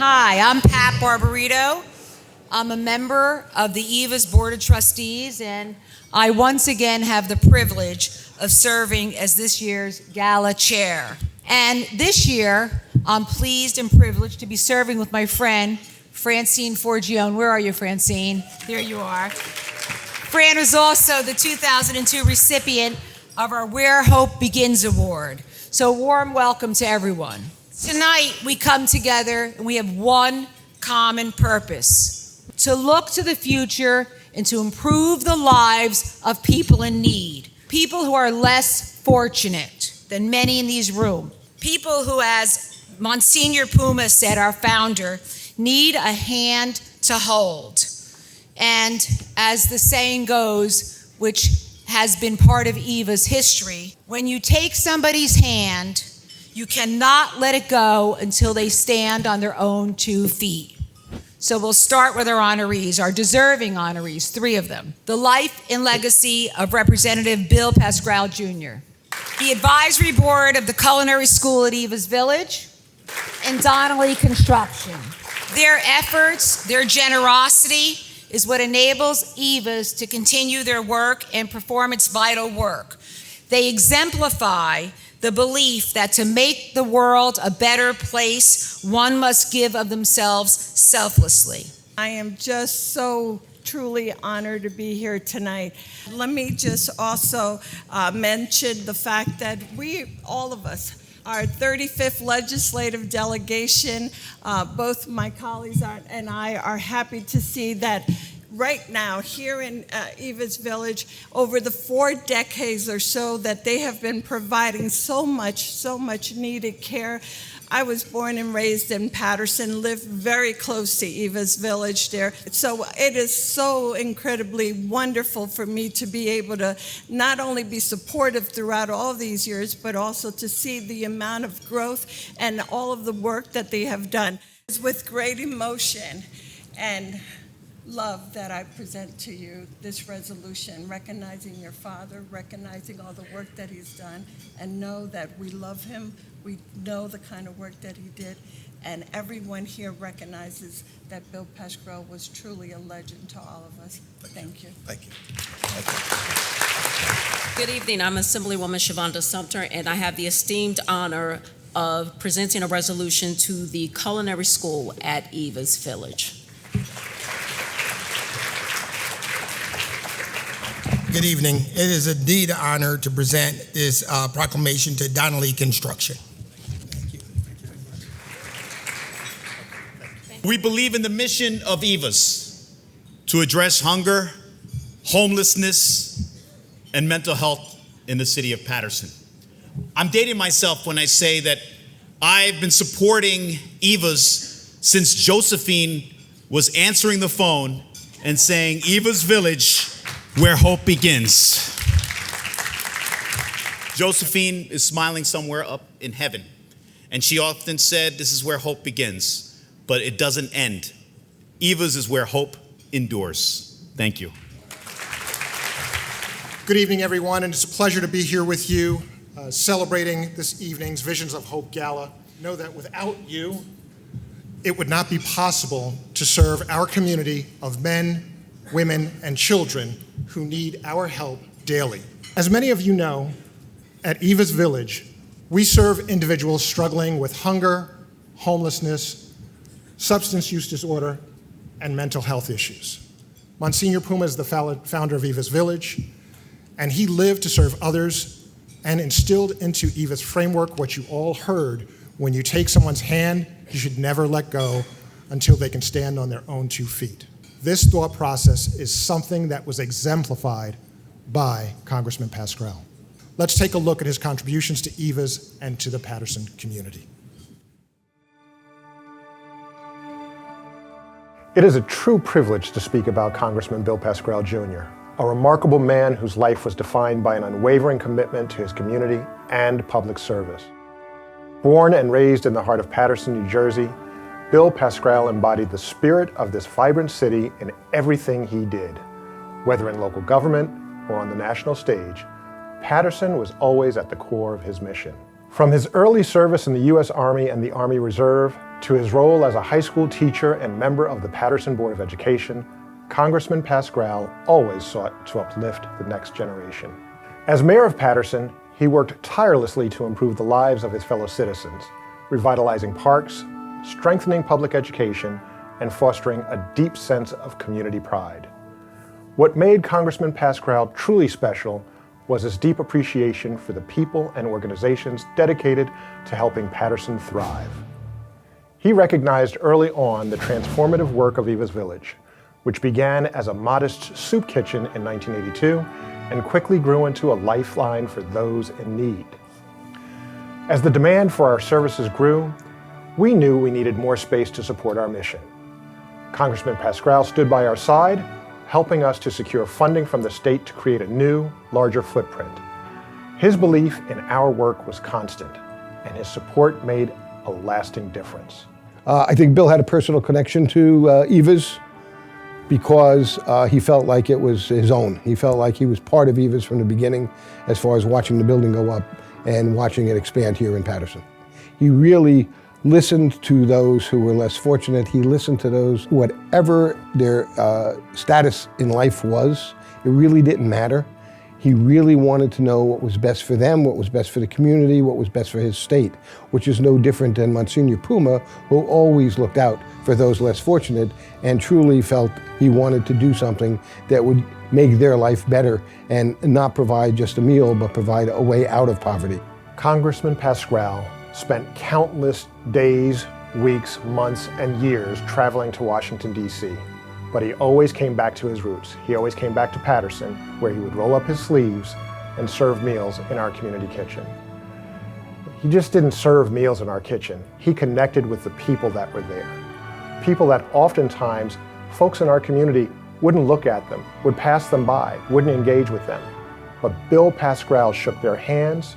Hi, I'm Pat Barbarito. I'm a member of the EVA's Board of Trustees, and I once again have the privilege of serving as this year's Gala chair. And this year, I'm pleased and privileged to be serving with my friend, Francine Forgione. Where are you, Francine? There you are. Fran was also the 2002 recipient of our Where Hope Begins Award. So warm welcome to everyone. Tonight, we come together and we have one common purpose: to look to the future and to improve the lives of people in need, people who are less fortunate than many in these rooms, people who, as Monsignor Puma said, our founder, need a hand to hold. And as the saying goes, which has been part of EVA's history, when you take somebody's hand, you cannot let it go until they stand on their own 2 feet. So we'll start with our honorees, our deserving honorees, 3 of them. The life and legacy of Representative Bill Pascrell Jr., the advisory board of the Culinary School at Eva's Village, and Donnelly Construction. Their efforts, their generosity is what enables Eva's to continue their work and perform its vital work. They exemplify the belief that to make the world a better place, one must give of themselves selflessly. I am just so truly honored to be here tonight. Let me just also mention the fact that we, all of us, our 35th legislative delegation, both my colleagues and I are happy to see that right now here in Eva's Village, over the 4 decades or so that they have been providing so much needed care. I was born and raised in Patterson, lived very close to Eva's Village there. So it is so incredibly wonderful for me to be able to not only be supportive throughout all these years, but also to see the amount of growth and all of the work that they have done. It's with great emotion and love that I present to you this resolution, recognizing your father, recognizing all the work that he's done, and know that we love him, we know the kind of work that he did, and everyone here recognizes that Bill Pascrell was truly a legend to all of us. Thank you. Thank you. Good evening. I'm Assemblywoman Shavonda Sumter, and I have the esteemed honor of presenting a resolution to the Culinary School at Eva's Village. Good evening. It is indeed an honor to present this proclamation to Donnelly Construction. Thank you. We believe in the mission of EVA's to address hunger, homelessness, and mental health in the city of Patterson. I'm dating myself when I say that I've been supporting EVA's since Josephine was answering the phone and saying, "Eva's Village, where hope begins." Josephine is smiling somewhere up in heaven, and she often said, "This is where hope begins, but it doesn't end. Eva's is where hope endures." Thank you. Good evening, everyone, and it's a pleasure to be here with you, celebrating this evening's Visions of Hope Gala. Know that without you, it would not be possible to serve our community of men, women, and children who need our help daily. As many of you know, at Eva's Village, we serve individuals struggling with hunger, homelessness, substance use disorder, and mental health issues. Monsignor Puma is the founder of Eva's Village, and he lived to serve others and instilled into Eva's framework what you all heard: when you take someone's hand, you should never let go until they can stand on their own 2 feet. This thought process is something that was exemplified by Congressman Pascrell. Let's take a look at his contributions to Eva's and to the Patterson community. It is a true privilege to speak about Congressman Bill Pascrell Jr., a remarkable man whose life was defined by an unwavering commitment to his community and public service. Born and raised in the heart of Patterson, New Jersey, Bill Pascrell embodied the spirit of this vibrant city in everything he did. Whether in local government or on the national stage, Patterson was always at the core of his mission. From his early service in the U.S. Army and the Army Reserve To his role as a high school teacher and member of the Patterson Board of Education, Congressman Pascrell always sought to uplift the next generation. As mayor of Patterson, he worked tirelessly to improve the lives of his fellow citizens, revitalizing parks, strengthening public education, and fostering a deep sense of community pride. What made Congressman Pascrell truly special was his deep appreciation for the people and organizations dedicated to helping Patterson thrive. He recognized early on the transformative work of Eva's Village, which began as a modest soup kitchen in 1982 and quickly grew into a lifeline for those in need. As the demand for our services grew, we knew we needed more space to support our mission. Congressman Pascrell stood by our side, helping us to secure funding from the state to create a new, larger footprint. His belief in our work was constant, and his support made a lasting difference. I think Bill had a personal connection to Eva's because he felt like it was his own. He felt like he was part of Eva's from the beginning as far as watching the building go up and watching it expand here in Patterson. He really listened to those who were less fortunate. He listened to those, whatever their status in life was, it really didn't matter. He really wanted to know what was best for them, what was best for the community, what was best for his state, which is no different than Monsignor Puma, who always looked out for those less fortunate and truly felt he wanted to do something that would make their life better and not provide just a meal, but provide a way out of poverty. Congressman Pascrell spent countless days, weeks, months, and years traveling to Washington, D.C. But he always came back to his roots. He always came back to Patterson, where he would roll up his sleeves and serve meals in our community kitchen. He just didn't serve meals in our kitchen. He connected with the people that were there. People that oftentimes folks in our community wouldn't look at them, would pass them by, wouldn't engage with them. But Bill Pascrell shook their hands,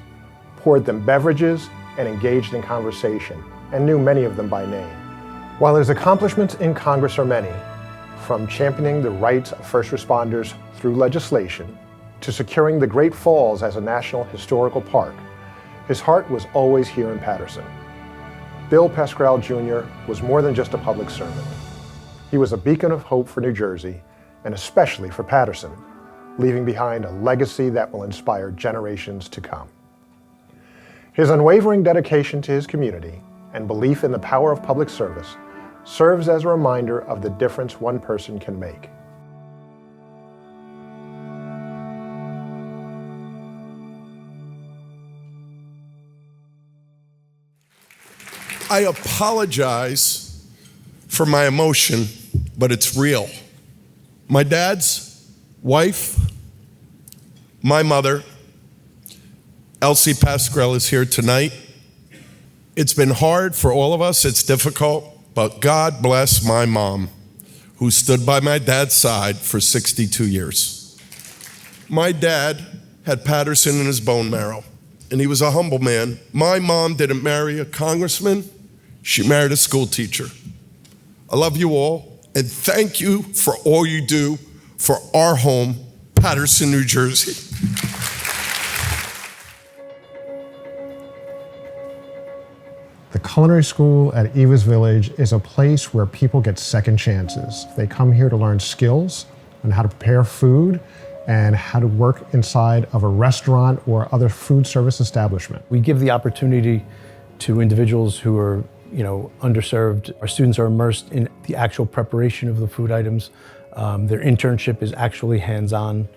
poured them beverages, and engaged in conversation, and knew many of them by name. While his accomplishments in Congress are many, from championing the rights of first responders through legislation to securing the Great Falls as a National Historical Park, his heart was always here in Patterson. Bill Pascrell Jr. was more than just a public servant. He was a beacon of hope for New Jersey, and especially for Patterson, leaving behind a legacy that will inspire generations to come. His unwavering dedication to his community and belief in the power of public service serves as a reminder of the difference one person can make. I apologize for my emotion, but it's real. My dad's wife, my mother, Elsie Pascrell, is here tonight. It's been hard for all of us, it's difficult, but God bless my mom, who stood by my dad's side for 62 years. My dad had Patterson in his bone marrow, and he was a humble man. My mom didn't marry a congressman, she married a school teacher. I love you all, and thank you for all you do for our home, Patterson, New Jersey. The culinary school at Eva's Village is a place where people get second chances. They come here to learn skills on how to prepare food and how to work inside of a restaurant or other food service establishment. We give the opportunity to individuals who are, underserved. Our students are immersed in the actual preparation of the food items. Their internship is actually hands-on.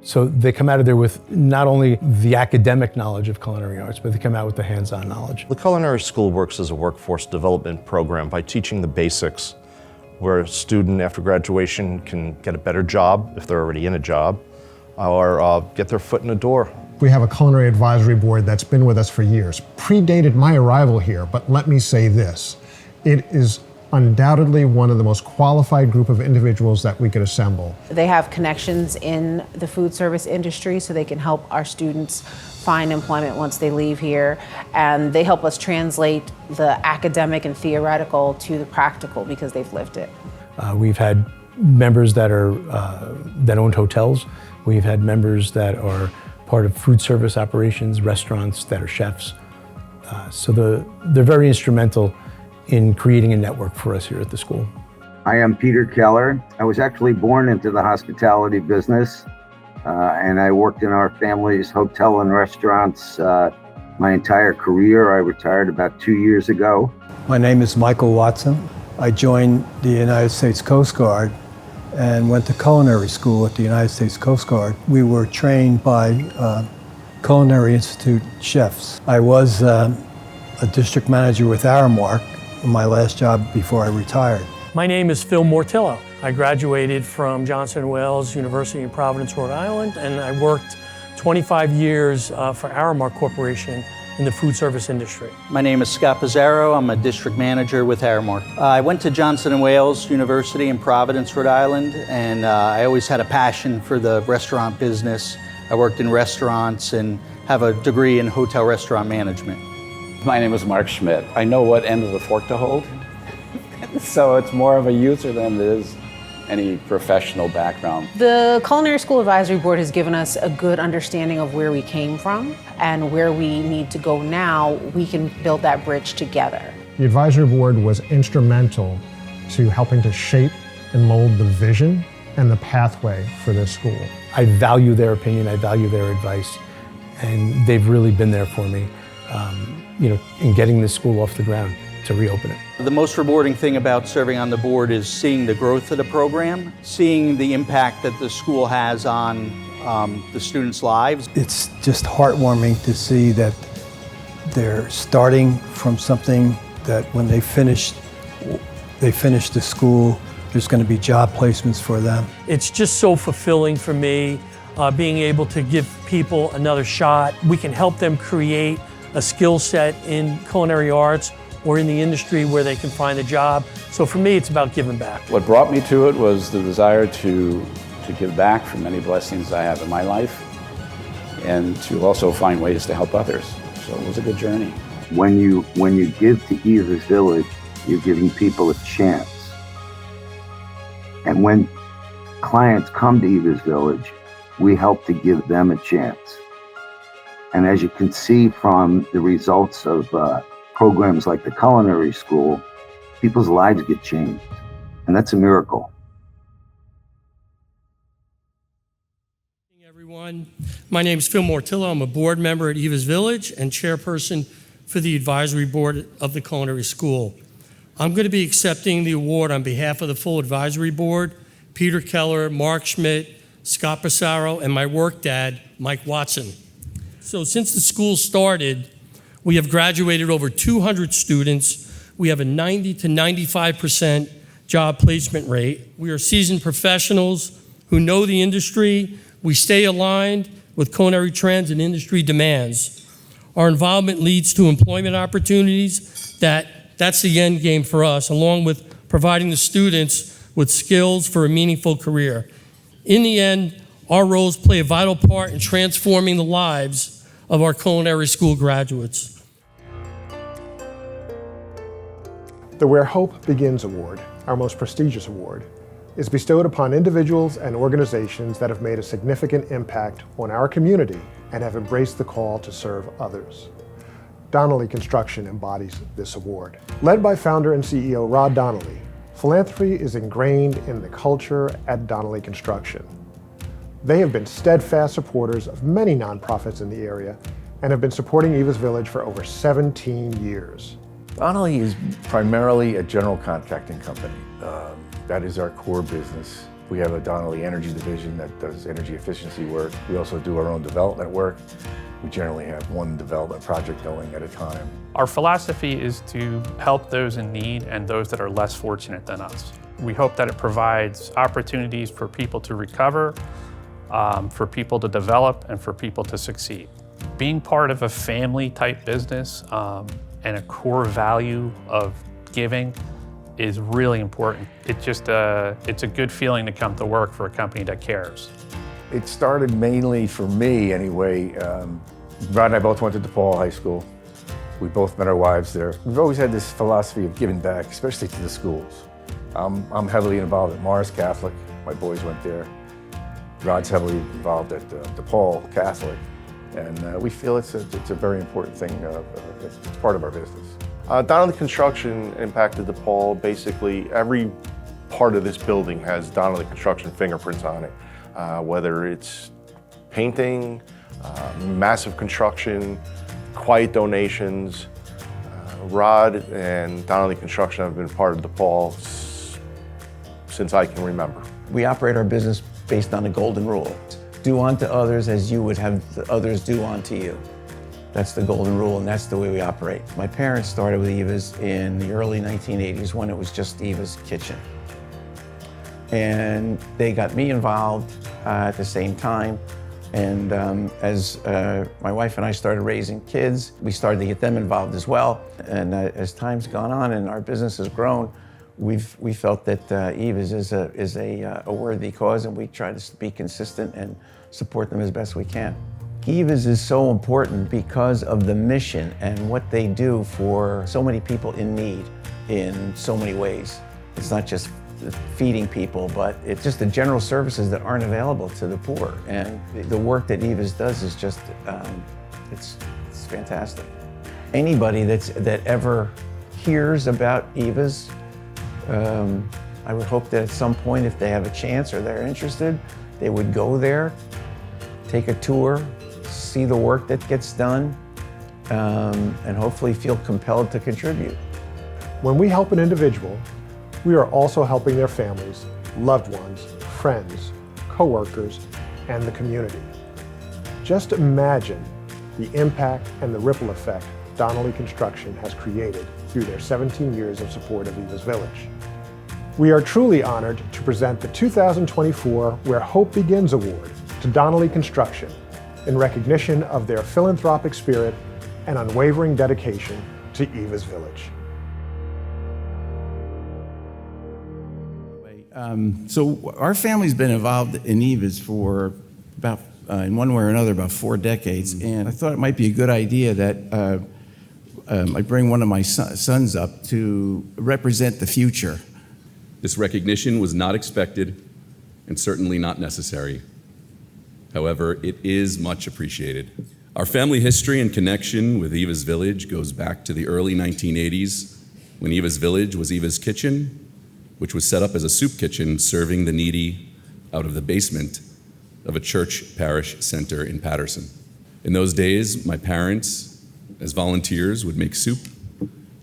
So they come out of there with not only the academic knowledge of culinary arts, but they come out with the hands-on knowledge. The culinary school works as a workforce development program by teaching the basics, where a student after graduation can get a better job if they're already in a job, or get their foot in the door. We have a culinary advisory board that's been with us for years. Predated my arrival here, but let me say this. It is undoubtedly one of the most qualified group of individuals that we could assemble. They have connections in the food service industry, so they can help our students find employment once they leave here, and they help us translate the academic and theoretical to the practical because they've lived it. We've had members that are that owned hotels. We've had members that are part of food service operations, restaurants that are chefs. So they're very instrumental in creating a network for us here at the school. I am Peter Keller. I was actually born into the hospitality business, and I worked in our family's hotel and restaurants my entire career. I retired about 2 years ago. My name is Michael Watson. I joined the United States Coast Guard and went to culinary school at the United States Coast Guard. We were trained by Culinary Institute chefs. I was a district manager with Aramark, my last job before I retired. My name is Phil Mortillo. I graduated from Johnson & Wales University in Providence, Rhode Island, and I worked 25 years for Aramark Corporation in the food service industry. My name is Scott Pizzaro. I'm a district manager with Aramark. I went to Johnson & Wales University in Providence, Rhode Island, and I always had a passion for the restaurant business. I worked in restaurants and have a degree in hotel restaurant management. My name is Mark Schmidt. I know what end of the fork to hold. So it's more of a user than it is any professional background. The Culinary School Advisory Board has given us a good understanding of where we came from and where we need to go now. We can build that bridge together. The advisory board was instrumental to helping to shape and mold the vision and the pathway for this school. I value their opinion, I value their advice, and they've really been there for me, in getting this school off the ground to reopen it. The most rewarding thing about serving on the board is seeing the growth of the program, seeing the impact that the school has on the students' lives. It's just heartwarming to see that they're starting from something that when they finish the school, there's going to be job placements for them. It's just so fulfilling for me, being able to give people another shot. We can help them create a skill set in culinary arts or in the industry where they can find a job. So for me, it's about giving back. What brought me to it was the desire to give back for many blessings I have in my life and to also find ways to help others. So it was a good journey. When you give to Eva's Village, you're giving people a chance. And when clients come to Eva's Village, we help to give them a chance. And as you can see from the results of programs like the Culinary School, people's lives get changed. And that's a miracle. Everyone, my name is Phil Mortillo. I'm a board member at Eva's Village and chairperson for the advisory board of the Culinary School. I'm going to be accepting the award on behalf of the full advisory board, Peter Keller, Mark Schmidt, Scott Pizzaro, and my work dad, Mike Watson. So since the school started, we have graduated over 200 students. We have a 90 to 95% job placement rate. We are seasoned professionals who know the industry. We stay aligned with culinary trends and industry demands. Our involvement leads to employment opportunities. That's the end game for us, along with providing the students with skills for a meaningful career. In the end, our roles play a vital part in transforming the lives of our culinary school graduates. The Where Hope Begins Award, our most prestigious award, is bestowed upon individuals and organizations that have made a significant impact on our community and have embraced the call to serve others. Donnelly Construction embodies this award. Led by founder and CEO Rod Donnelly, philanthropy is ingrained in the culture at Donnelly Construction. They have been steadfast supporters of many nonprofits in the area and have been supporting Eva's Village for over 17 years. Donnelly is primarily a general contracting company. That is our core business. We have a Donnelly Energy division that does energy efficiency work. We also do our own development work. We generally have one development project going at a time. Our philosophy is to help those in need and those that are less fortunate than us. We hope that it provides opportunities for people to recover, for people to develop, and for people to succeed. Being part of a family-type business and a core value of giving is really important. It's a good feeling to come to work for a company that cares. It started mainly for me anyway. Rod and I both went to DePaul High School. We both met our wives there. We've always had this philosophy of giving back, especially to the schools. I'm heavily involved at Morris Catholic. My boys went there. Rod's heavily involved at DePaul Catholic. And we feel it's a very important thing. It's part of our business. Donnelly Construction impacted DePaul. Basically, every part of this building has Donnelly Construction fingerprints on it, whether it's painting, massive construction, quiet donations. Rod and Donnelly Construction have been part of DePaul since I can remember. We operate our business based on the golden rule. Do unto others as you would have others do unto you. That's the golden rule, and that's the way we operate. My parents started with Eva's in the early 1980s when it was just Eva's Kitchen. And they got me involved at the same time. And as my wife and I started raising kids, we started to get them involved as well. And as time's gone on and our business has grown, we felt that Eva's is a worthy cause, and we try to be consistent and support them as best we can. Eva's is so important because of the mission and what they do for so many people in need in so many ways. It's not just feeding people, but it's just the general services that aren't available to the poor. And the work that Eva's does is just, it's fantastic. Anybody that ever hears about Eva's, I would hope that at some point, if they have a chance or they're interested, they would go there, take a tour, see the work that gets done, and hopefully feel compelled to contribute. When we help an individual, we are also helping their families, loved ones, friends, co-workers, and the community. Just imagine the impact and the ripple effect Donnelly Construction has created through their 17 years of support of Eva's Village. We are truly honored to present the 2024 Where Hope Begins Award to Donnelly Construction in recognition of their philanthropic spirit and unwavering dedication to Eva's Village. So our family's been involved in Eva's for about, in one way or another, about 4 decades. And I thought it might be a good idea that I bring one of my sons up to represent the future. This recognition was not expected and certainly not necessary. However, it is much appreciated. Our family history and connection with Eva's Village goes back to the early 1980s when Eva's Village was Eva's Kitchen, which was set up as a soup kitchen serving the needy out of the basement of a church parish center in Patterson. In those days, my parents, as volunteers, would make soup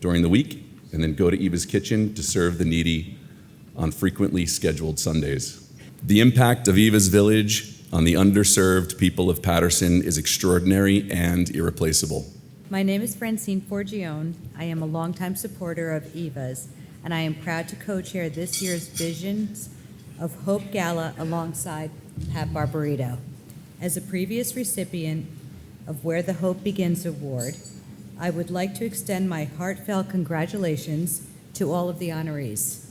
during the week and then go to Eva's Kitchen to serve the needy on frequently scheduled Sundays. The impact of Eva's Village on the underserved people of Patterson is extraordinary and irreplaceable. My name is Francine Forgione. I am a longtime supporter of Eva's, and I am proud to co-chair this year's Visions of Hope Gala alongside Pat Barbarito. As a previous recipient of Where the Hope Begins Award, I would like to extend my heartfelt congratulations to all of the honorees.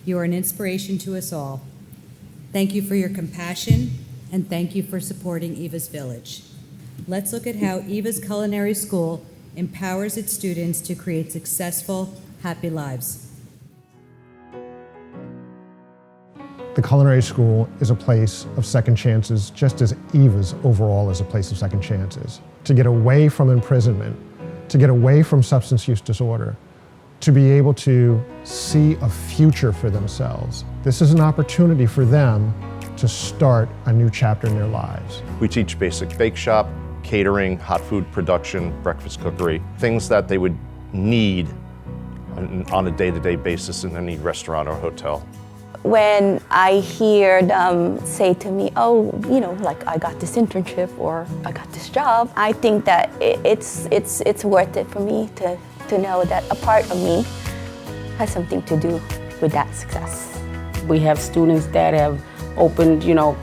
You are an inspiration to us all. Thank you for your compassion, and thank you for supporting Eva's Village. Let's look at how Eva's Culinary School empowers its students to create successful, happy lives. The Culinary School is a place of second chances, just as Eva's overall is a place of second chances. To get away from imprisonment, to get away from substance use disorder, to be able to see a future for themselves. This is an opportunity for them to start a new chapter in their lives. We teach basic bake shop, catering, hot food production, breakfast cookery, things that they would need on a day-to-day basis in any restaurant or hotel. When I hear them say to me, oh, you know, like I got this internship or I got this job, I think that it's worth it for me to know that a part of me has something to do with that success. We have students that have opened, you know,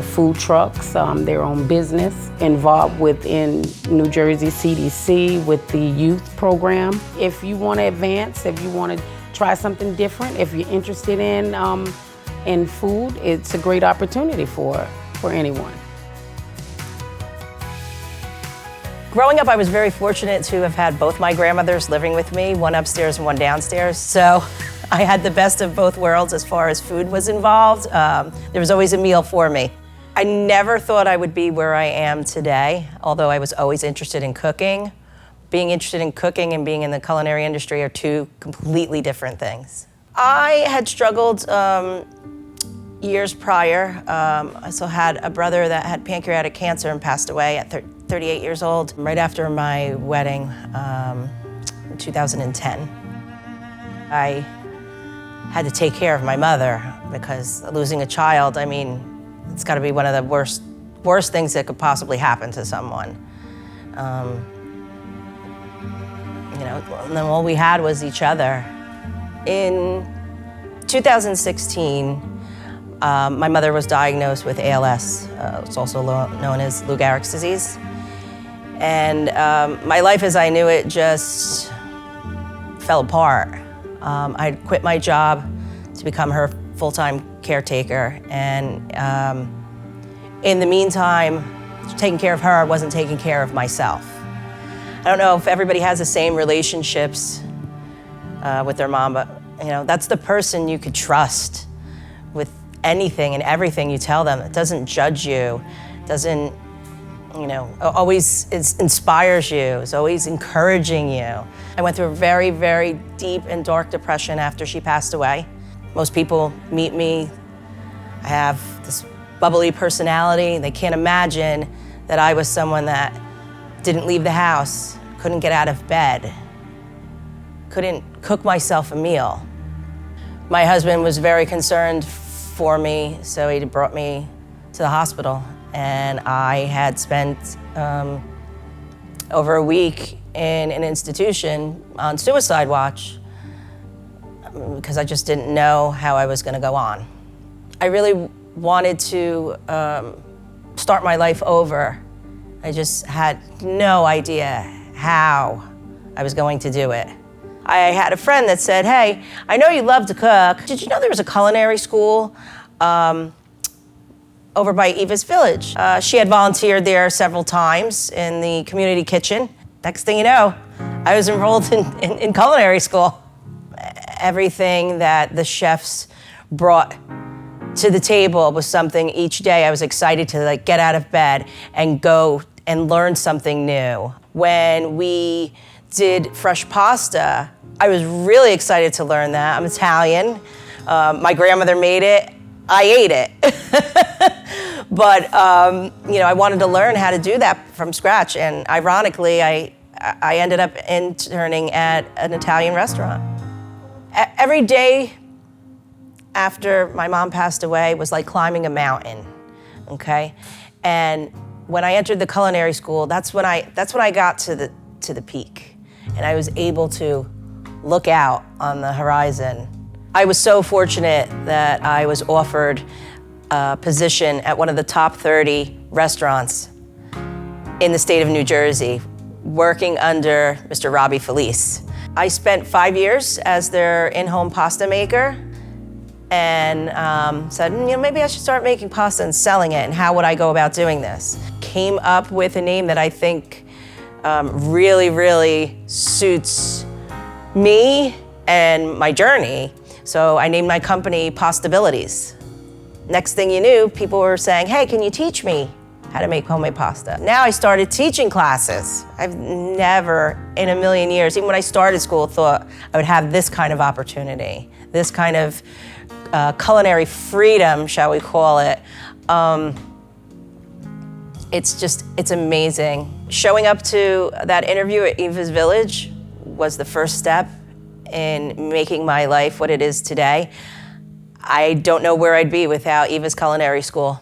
food trucks, their own business, involved within New Jersey CDC with the youth program. If you want to advance, if you want to try something different, if you're interested in food, it's a great opportunity for anyone. Growing up, I was very fortunate to have had both my grandmothers living with me, one upstairs and one downstairs. So I had the best of both worlds as far as food was involved. There was always a meal for me. I never thought I would be where I am today, although I was always interested in cooking. Being interested in cooking and being in the culinary industry are two completely different things. I had struggled years prior. I also had a brother that had pancreatic cancer and passed away at 38 years old, right after my wedding in 2010. I had to take care of my mother because losing a child, I mean, it's got to be one of the worst things that could possibly happen to someone. You know, and then all we had was each other. In 2016, my mother was diagnosed with ALS. It's also known as Lou Gehrig's disease. And my life as I knew it just fell apart. I'd quit my job to become her full-time caretaker. And in the meantime, taking care of her, I wasn't taking care of myself. I don't know if everybody has the same relationships with their mom, but you know, that's the person you could trust with anything and everything you tell them. It doesn't judge you, doesn't, you know, always inspires you, is always encouraging you. I went through a very, very deep and dark depression after she passed away. Most people meet me, I have this bubbly personality. They can't imagine that I was someone that didn't leave the house, couldn't get out of bed, couldn't cook myself a meal. My husband was very concerned for me, so he brought me to the hospital. And I had spent over a week in an institution on suicide watch because I just didn't know how I was gonna go on. I really wanted to start my life over. I just had no idea how I was going to do it. I had a friend that said, hey, I know you love to cook. Did you know there was a culinary school over by Eva's Village? She had volunteered there several times in the community kitchen. Next thing you know, I was enrolled in culinary school. Everything that the chefs brought to the table was something each day I was excited to like get out of bed and go and learn something new. When we did fresh pasta, I was really excited to learn that. I'm Italian. My grandmother made it. I ate it. But you know, I wanted to learn how to do that from scratch. And ironically, I ended up interning at an Italian restaurant. Every day after my mom passed away was like climbing a mountain, okay? And when I entered the culinary school, that's when I got to the peak. And I was able to look out on the horizon. I was so fortunate that I was offered a position at one of the top 30 restaurants in the state of New Jersey, working under Mr. Robbie Felice. I spent 5 years as their in-home pasta maker and said, you know, maybe I should start making pasta and selling it, and how would I go about doing this? Came up with a name that I think really, really suits me and my journey. So I named my company Pastabilities. Next thing you knew, people were saying, hey, can you teach me how to make homemade pasta? Now I started teaching classes. I've never in a million years, even when I started school, thought I would have this kind of opportunity, this kind of culinary freedom, shall we call it. It's amazing. Showing up to that interview at Eva's Village was the first step in making my life what it is today. I don't know where I'd be without Eva's Culinary School.